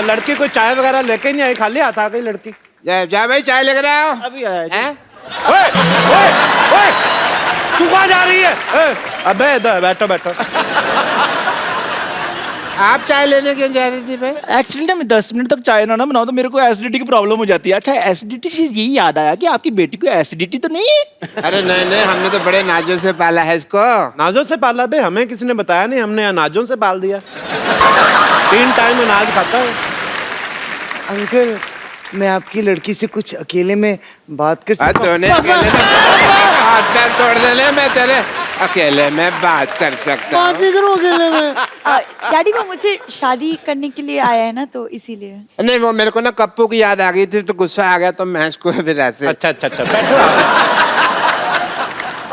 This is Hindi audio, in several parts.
लड़की कोई चाय वगैरह लेके नहीं आई, खाली हाथ आ गई लड़की। जा भाई चाय लेकर आओ। अभी आया हैं? ओए, ओए, ओए, तू कहाँ जा रही है? अबे इधर बैठो बैठो। आप चाय लेने क्यों जा रही थी भाई? एक्चुअली ना मैं 10 मिनट तक चाय ना बनाऊं तो मेरे को एसिडिटी की प्रॉब्लम हो जाती है। अच्छा, एसिडिटी से यही याद आया कि आपकी बेटी को एसिडिटी तो नहीं है? अरे नहीं, हमने तो बड़े नाजों से पाला है इसको। नाजों से पाला बे? हमें किसी ने बताया नहीं, हमने अनाजों से पाल दिया। 3 टाइम अनाज खाता है। अंकल, मैं आपकी लड़की से कुछ अकेले में बात कर सकता हूँ? तूने अकेले में हाथ पैर तोड़ देने, मैं तेरे अकेले में बात कर सकता हूँ। बात नहीं करो अकेले में। डैडी वो मुझसे शादी करने के लिए आया है ना, तो इसीलिए। नहीं, वो मेरे को ना कप्पू की याद आ गई थी तो गुस्सा आ गया, तो मैं इसको फिर ऐसे। अच्छा बैठो।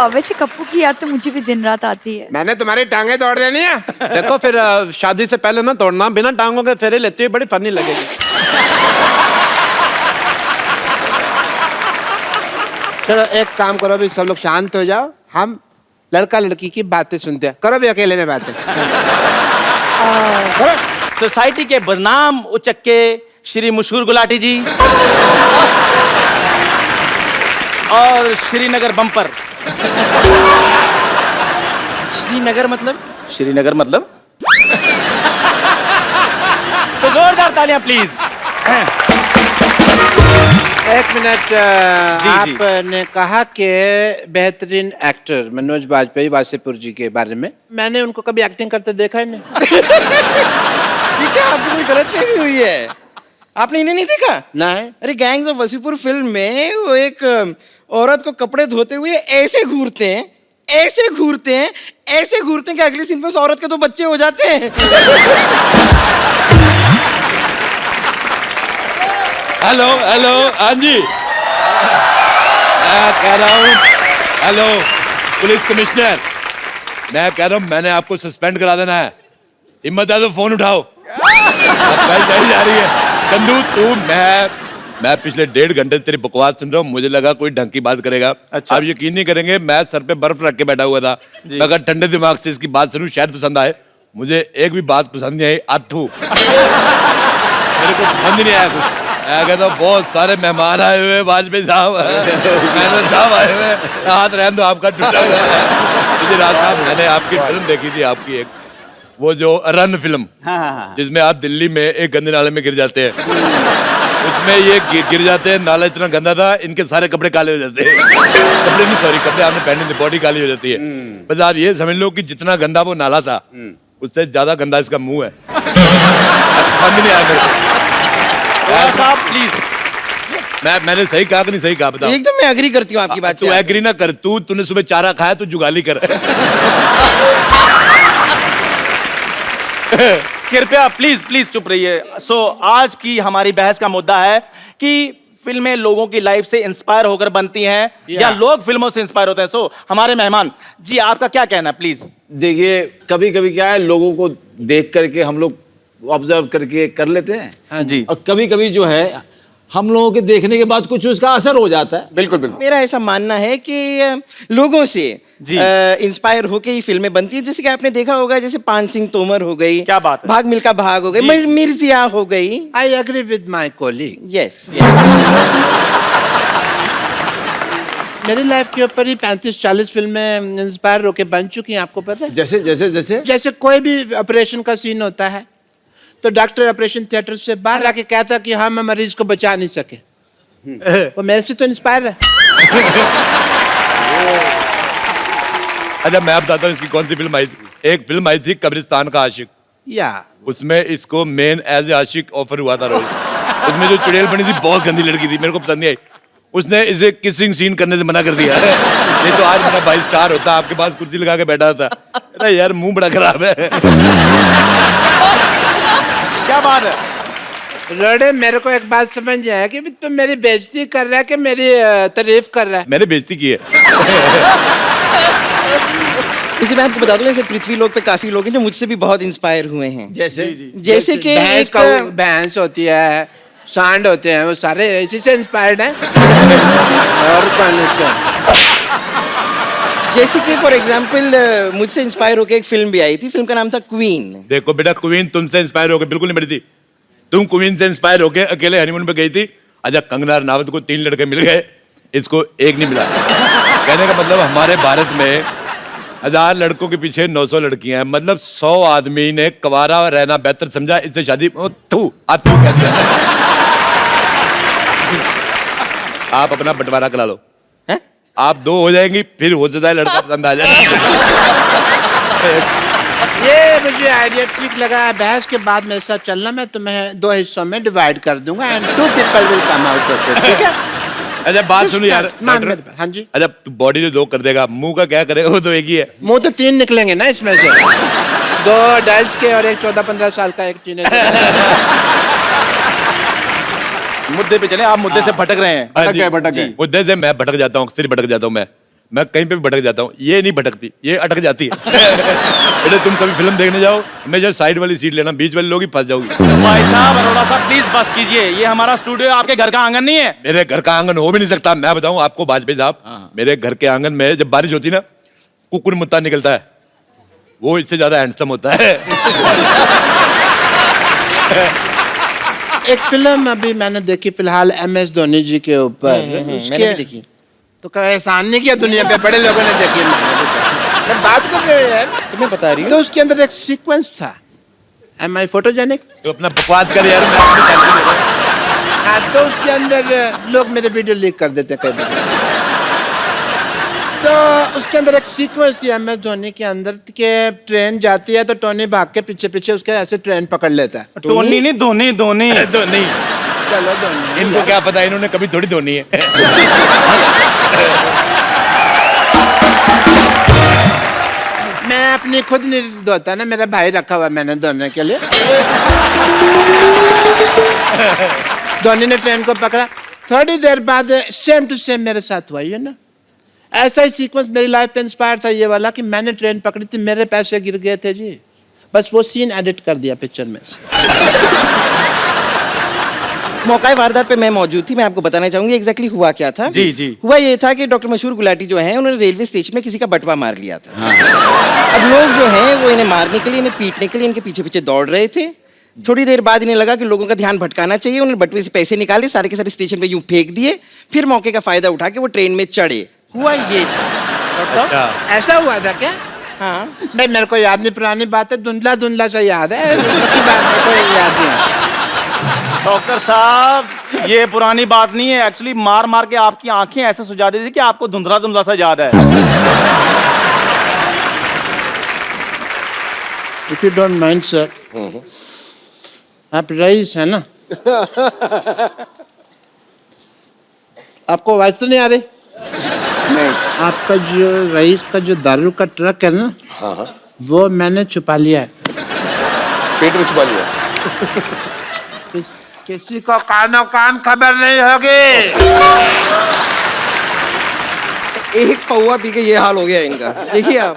और वैसे कप्पू की याद तो मुझे भी दिन रात आती है। मैंने तुम्हारी टांगे तोड़ देनी है। देखो फिर शादी से पहले ना तोड़ना, बिना टांगों के फेरे लेते हुए बड़ी फनी लगेगी। चलो एक काम करो, अभी सब लोग शांत हो जाओ, हम लड़का लड़की की बातें सुनते हैं। करो भी अकेले में बातें। सोसाइटी के बदनाम उचक्के श्री मशहूर गुलाटी जी और श्रीनगर बम्पर। श्रीनगर मतलब? श्रीनगर मतलब तो जोरदार तालियां प्लीज। एक मिनट, आपने कहा कि बेहतरीन एक्टर मनोज बाजपेयी वासेपुर जी के बारे में, मैंने उनको कभी एक्टिंग करते देखा ही नहीं। ठीक है, आपको कोई गलतफहमी हुई है। आपने इन्हें नहीं देखा? नहीं। अरे गैंग्स ऑफ वसीपुर फिल्म में वो एक औरत को कपड़े धोते हुए ऐसे घूरते हैं, ऐसे घूरते हैं, ऐसे घूरते हैं कि अगले सीन में उस औरत के तो बच्चे हो जाते हैं। हेलो हेलो, हाँ जी, मैं कह रहा हूँ, हेलो पुलिस कमिश्नर, मैं कह रहा हूँ मैंने आपको सस्पेंड करा देना है। हिम्मत है तो फोन उठाओ। अब जा रही है कंदू, तू मैं पिछले 1.5 घंटे तेरी बकवास सुन रहा हूँ, मुझे लगा कोई ढंग की बात करेगा। अच्छा। आप यकीन नहीं करेंगे, मैं सर पे बर्फ रख के बैठा हुआ था। अगर ठंडे दिमाग से इसकी बात सुनूं शायद पसंद आए। मुझे एक भी बात पसंद नहीं आई। अथू मेरे को पसंद ही नहीं आया कुछ। मैं कहता हूँ बहुत सारे मेहमान आए हुए, वाजपेयी साहब, मैनन साहब आए हुए, हाथ रहने दो आपका टूटा हुआ है। मुझे रात साहब, मैंने आपकी फिल्म देखी थी, आपकी एक वो जो रन फिल्म, जिसमें आप दिल्ली में एक गंदे नाले में गिर जाते हैं, उसमें ये गिर जाते हैं, नाला इतना गंदा था इनके सारे कपड़े काले हो जाते हैं। कपड़े नहीं, सॉरी, कपड़े आपने पहने थे, बॉडी काली हो जाती है। बस आप ये समझ लो कि जितना गंदा वो नाला था उससे ज्यादा गंदा इसका मुंह है। समझ नहीं आया मेरे को। साहब प्लीज, मैंने सही कहा कि नहीं सही कहा, बताओ। एकदम मैं एग्री करती हूँ आपकी बात तू से। एग्री ना कर, तूने सुबह चारा खाया तो जुगाली कर। कृपया प्लीज चुप रहिए। आज की हमारी बहस का मुद्दा है कि फिल्में लोगों की लाइफ से इंस्पायर होकर बनती हैं या लोग फिल्मों से इंस्पायर होते हैं। हमारे मेहमान जी, आपका क्या कहना है प्लीज? देखिए, कभी कभी क्या है, लोगों को देख करके हम लोग ऑब्जर्व करके कर लेते हैं। हाँ जी। और कभी कभी जो है हम लोगों के देखने के बाद कुछ उसका असर हो जाता है। बिल्कुल बिल्कुल। मेरा ऐसा मानना है कि लोगों से इंस्पायर होके ही फिल्में बनती है। जैसे कि आपने देखा होगा, जैसे पान सिंह तोमर हो गई, क्या बात है, भाग मिल्खा भाग हो गई, मिर्जिया हो गई। I agree with my colleague. Yes. मेरी लाइफ के ऊपर ही 35-40 फिल्में इंस्पायर होके बन चुकी हैं, आपको पता है? जैसे कोई भी ऑपरेशन का सीन होता है तो डॉक्टर ऑपरेशन थिएटर से बाहर आके कहता कि हाँ मैं मरीज को बचा नहीं सके, वो मेरे से तो इंस्पायर है। अच्छा, मैं बताता हूँ इसकी कौन सी फिल्म आई थी। एक फिल्म आई थी कब्रिस्तान का आशिक, या उसमें इसको मेन एज ए आशिक ऑफर हुआ था रोल। उसमें जो चुड़ैल बनी थी बहुत गंदी लड़की थी, मेरे को पसंद नहीं आई। उसने इसे किसिंग सीन करने से मना कर दिया। ये तो आज मेरा 22 स्टार होता, आपके पास कुर्सी लगा के बैठा था। अरे यार मुंह बड़ा खराब है। क्या बात है? लड़े, मेरे को एक बात समझ नहीं आया कि तुम मेरी बेइज्जती कर रहा है कि मेरी तारीफ कर रहा है? मैंने बेइज्जती की है। इसी मैं आपको बता दूं, ऐसे पृथ्वी लोक पे काफी लोग हैं जो मुझसे भी बहुत इंस्पायर हुए हैं। जैसे कि भैंस होती है, सांड होते हैं, वो सारे इसी से इंस्पायर्ड हैं। और कौन से? जैसे कि फॉर एग्जाम्पल मुझसे इंस्पायर होकर एक फिल्म भी आई थी, फिल्म का नाम था क्वीन। देखो बेटा, क्वीन तुमसे इंस्पायर होकर बिल्कुल नहीं बनी थी। तुम क्वीन से इंस्पायर होके अकेले हनीमून पे गई थी। अच्छा, कंगना रनावत को 3 लड़के मिल गए, इसको एक नहीं मिला। कहने का मतलब हमारे भारत में 1000 लड़कों के पीछे 900 लड़कियां हैं, मतलब 100 आदमी ने कवारा रहना बेहतर समझा, इससे शादी आप कह दिया। आप अपना बंटवारा करा लो, हैं? आप 2 हो जाएंगी, फिर हो सकता है लड़का पसंद आ जाए। ये मुझे आइडिया ठीक लगा। बहस के बाद मेरे साथ चलना, मैं तुम्हें 2 हिस्सों में डिवाइड कर दूंगा and 2 people will come out of it, ठीक है? अच्छा बात सुनो यार मान डॉक्टर। मेरे पे, हाँ जी। अच्छा तू बॉडी तो 2 कर देगा, मुंह का क्या करेगा? वो तो एक ही है। मुंह तो 3 निकलेंगे ना इसमें से, 2 अडल्ट के और एक 14-15 साल का एक टीनेजर। मुद्दे पे चले, आप मुद्दे से भटक रहे हैं। हाँ जी, भटक गए। मुद्दे से मैं भटक जाता हूँ, अक्सर ही भटक जाता हूँ मैं कहीं पे भी भटक जाता हूँ। ये नहीं भटकती, ये अटक जाती है। बेटा तुम कभी फिल्म देखने जाओ, हमेशा साइड वाली सीट लेना, बीच वाली लोग ही फंस जाओगी। भाई साहब, अरोड़ा साहब प्लीज बस कीजिए, ये हमारा स्टूडियो है, आपके घर का आंगन नहीं है। मेरे घर का आंगन हो भी नहीं सकता। मैं बताऊं आपको वाजपेयी साहब, मेरे घर के आंगन में जब बारिश होती ना, कुकुर मुत्ता निकलता है, वो इससे ज्यादा हैंडसम होता है। एक फिल्म अभी मैंने देखी फिलहाल MS धोनी जी के ऊपर, मैंने भी देखी। तो क्या एहसान नहीं किया दुनिया पे, बड़े लोगों ने देखी। मैं बात कर रहे हो यार, तुम्हें बता रही तो उसके अंदर एक सीक्वेंस था, एम आई फोटोजेनिक? तो अपना बकवास कर यार, मैं अपनी selfie ले रहा हूं। हाँ, तो उसके अंदर लोग मेरे वीडियो लीक कर देते हैं कई बार। तो उसके अंदर एक सीक्वेंस थी MS धोनी के अंदर कि ट्रेन जाती है तो टोनी भाग के पीछे पीछे उसके ऐसे ट्रेन पकड़ लेता है। टोनी नहीं, धोनी धोनी। तो नहीं, चलो धोनी, इनको क्या पता, इन्होंने कभी थोड़ी धोनी है। मैं अपनी खुद नहीं धोता ना, मेरा भाई रखा हुआ मैंने धोने के लिए। धोनी ने ट्रेन को पकड़ा, थोड़ी देर बाद सेम टू सेम मेरे साथ हुआ, ये ना ऐसा ही सीक्वेंस मेरी लाइफ पे इंस्पायर था ये वाला कि मैंने ट्रेन पकड़ी थी, मेरे पैसे गिर गए थे जी, बस वो सीन एडिट कर दिया पिक्चर में से। मौका वारदात पे मैं मौजूद थी, मैं आपको बताना चाहूंगी एग्जैक्टली हुआ क्या था। जी, जी। हुआ ये था कि डॉक्टर मशहूर गुलाटी जो हैं, उन्होंने रेलवे स्टेशन में किसी का बटवा मार लिया था। अब लोग जो हैं वो इन्हें मारने के लिए, इन्हें पीटने के लिए इनके पीछे पीछे दौड़ रहे थे। थोड़ी देर बाद इन्हें लगा कि लोगों का ध्यान भटकाना चाहिए, उन्होंने बटवे से पैसे निकाले, सारे के सारे स्टेशन पे यूं फेंक दिए, फिर मौके का फायदा उठा के वो ट्रेन में चढ़े। हुआ ये था डॉक्टर साहब। ऐसा हुआ था क्या? हाँ, नहीं मेरे को याद नहीं, पुरानी बात है, धुंधला धुंधला सा याद है, बाकी बात मेरे को याद नहीं। डॉक्टर साहब, ये पुरानी बात नहीं है, एक्चुअली मार मार के आपकी आंखें ऐसे सुझा दी थी कि आपको धुंधला धुंधला सा याद है। If you don't mind sir, आप रईस है ना? आपको आवाज तो नहीं आ रही? नहीं। आपका जो रईस का जो दारू का ट्रक है ना, वो मैंने छुपा लिया है। पेट में छुपा लिया। किसी को कानो कान खबर नहीं होगी। एक पौवा पी के ये हाल हो गया इनका, देखिए आप।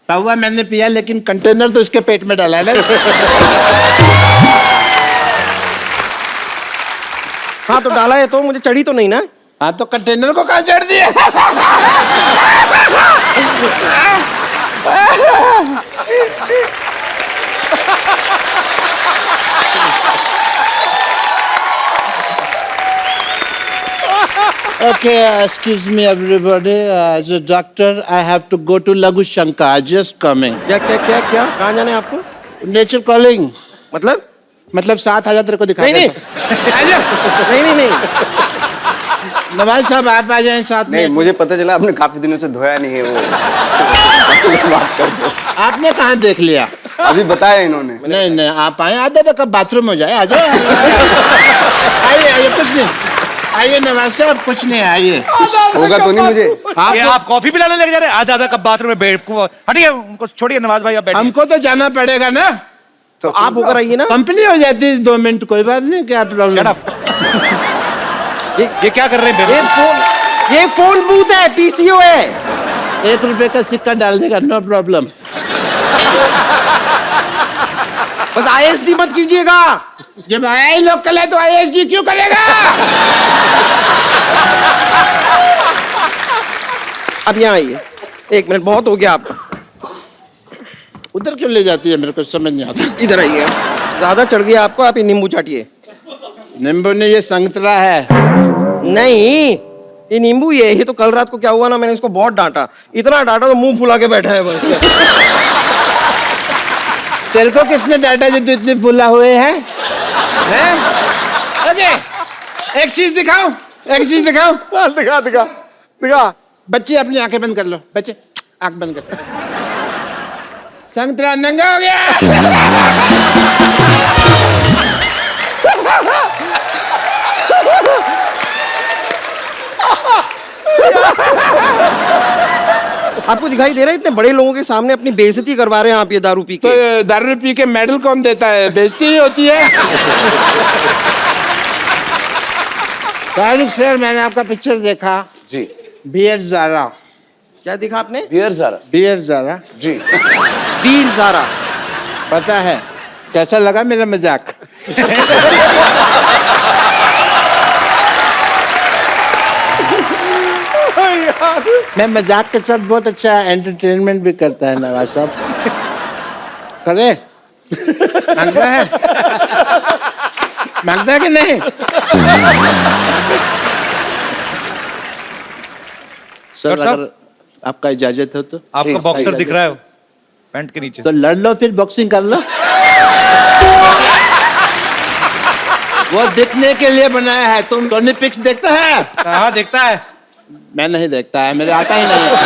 पौवा मैंने पिया, लेकिन कंटेनर तो इसके पेट में डाला है ना। हाँ तो डाला है, तो मुझे चढ़ी तो नहीं ना? हाँ तो कंटेनर को कहाँ चढ़ दिया? Okay, excuse me everybody. As a doctor, I have to go to Laghu Shankar. Just coming. क्या क्या क्या क्या कहाँ जाना है आपको? Nature calling. मतलब साथ आ जा, तेरे को दिखा नहीं नहीं देता हूँ। नहीं नहीं नहीं, नवाज साहब आप आ जाएं साथ नहीं, में। मुझे पता चला आपने काफी दिनों से धोया नहीं है वो। माफ कर दो। आपने कहाँ देख लिया? अभी बताया इन्होंने। नहीं नहीं, आप आए, आधा तक कब बाथरूम हो जाए, आ जाओ। आइए आइए, कुछ नहीं, आइए नवाज साहब, कुछ नहीं, आइए। होगा तो नहीं मुझे। ये आप कॉफी पिलाने लग जा रहे हैं? आधा आधा कब बाथरूम में बैठ, हटिए उनको छोड़िए। नवाज भाई आप बैठिए। हमको तो जाना पड़ेगा ना, तो आप होकर आइए ना। कंपनी हो जाती है 2 मिनट, कोई बात नहीं, क्या प्रॉब्लम? ये क्या कर रहे हैं? ये फोन बूथ है, पीसीओ है। 1 रुपए का सिक्का डाल देगा, नो प्रॉब्लम। बस आईएसडी मत कीजिएगा। जब आई लोकल है तो आईएसडी क्यों करेगा? अब यहाँ आइए, 1 मिनट बहुत हो गया आपका। उधर क्यों ले जाती है, मेरे को समझ नहीं आता। इधर आइए, ज्यादा चढ़ गया आपको, आप ये नींबू चाटिए। नींबू ने, ये संतरा है। नहीं, ये नींबू ये तो कल रात को क्या हुआ ना, मैंने इसको बहुत डांटा, इतना डांटा तो मुंह फुला के बैठा है बस। तेरे को किसने डांटा जो तू इतने फुला हुए हैं? ओके, एक चीज दिखाओ, एक चीज दिखाओ। दिखा दिखा दिखा। बच्चे अपनी आंखें बंद कर लो, बच्चे आंख बंद कर। संतरा नंगा हो गया। आपको दिखाई दे रहा है इतने बड़े लोगों के सामने अपनी बेइज्जती करवा रहे हैं आप ये दारू पी तो के? दारू पी के मेडल कौन देता है? बेइज्जती ही होती है। शाहरुख सर, मैंने आपका पिक्चर देखा, जी। बियर ज़ारा। क्या देखा आपने? बियर ज़ारा। बियर ज़ारा जी। वीर ज़ारा। पता है कैसा लगा मेरा मजाक? मैं मजाक के साथ बहुत अच्छा एंटरटेनमेंट भी करता है नवाज साहब। करे मांगता है, मांगता है कि नहीं? सर अगर आपका इजाजत हो तो आपका बॉक्सर दिख रहा है पैंट के नीचे। तो लड़ लो, फिर बॉक्सिंग कर लो। वो दिखने के लिए बनाया है। तुम टोनी पिक्स देखता है? हाँ देखता है। मैं नहीं देखता है, मेरे आता ही नहीं है।